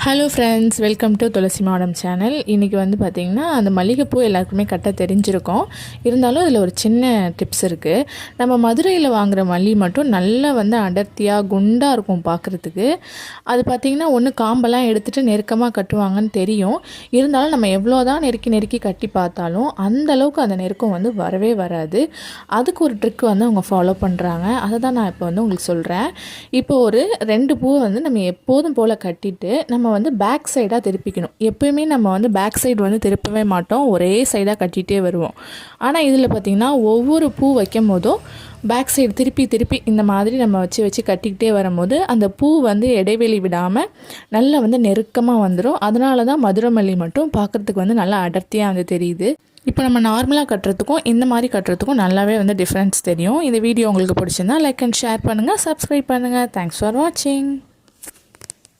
Hello friends, welcome to துளசி மாடம் channel. இன்றைக்கி வந்து பார்த்திங்கன்னா அந்த மல்லிகைப்பூ எல்லாருக்குமே கட்ட தெரிஞ்சிருக்கும். இருந்தாலும் அதில் ஒரு சின்ன டிப்ஸ் இருக்குது. நம்ம மதுரையில் வாங்குகிற மல்லி மட்டும் நல்லா வந்து அடர்த்தியாக குண்டாக இருக்கும் பார்க்குறதுக்கு. அது பார்த்திங்கன்னா ஒன்று காம்பெல்லாம் எடுத்துகிட்டு நெருக்கமாக கட்டுவாங்கன்னு தெரியும். இருந்தாலும் நம்ம எவ்வளோ தான் நெருக்கி நெருக்கி கட்டி பார்த்தாலும் அந்தளவுக்கு அந்த நெருக்கம் வந்து வரவே வராது. அதுக்கு ஒரு ட்ரிக் வந்து அவங்க ஃபாலோ பண்ணுறாங்க. அதை தான் நான் இப்போ வந்து உங்களுக்கு சொல்கிறேன். இப்போ ஒரு 2 பூவை வந்து நம்ம எப்போதும் போல் கட்டிட்டு நம்ம வந்து பேக் சைடாக திருப்பிக்கணும். எப்பயுமே நம்ம வந்து பேக் சைடு வந்து திருப்பவே மாட்டோம், ஒரே சைடாக கட்டிகிட்டே வருவோம். ஆனால் இதில் பார்த்திங்கன்னா ஒவ்வொரு பூ வைக்கும் போதும் பேக் சைடு திருப்பி திருப்பி இந்த மாதிரி நம்ம வச்சு கட்டிக்கிட்டே வரும்போது அந்த பூ வந்து இடைவெளி விடாமல் நல்லா வந்து நெருக்கமாக வந்துடும். அதனால தான் மதுரை மல்லி மட்டும் பார்க்குறதுக்கு வந்து நல்லா அடர்த்தியாக வந்து தெரியுது. இப்போ நம்ம நார்மலாக கட்டுறதுக்கும் இந்த மாதிரி கட்டுறதுக்கும் நல்லாவே வந்து டிஃப்ரென்ஸ் தெரியும். இந்த வீடியோ உங்களுக்கு பிடிச்சிருந்தா லைக் அண்ட் ஷேர் பண்ணுங்கள், சப்ஸ்கிரைப் பண்ணுங்கள். தேங்க்ஸ் ஃபார் வாட்சிங்.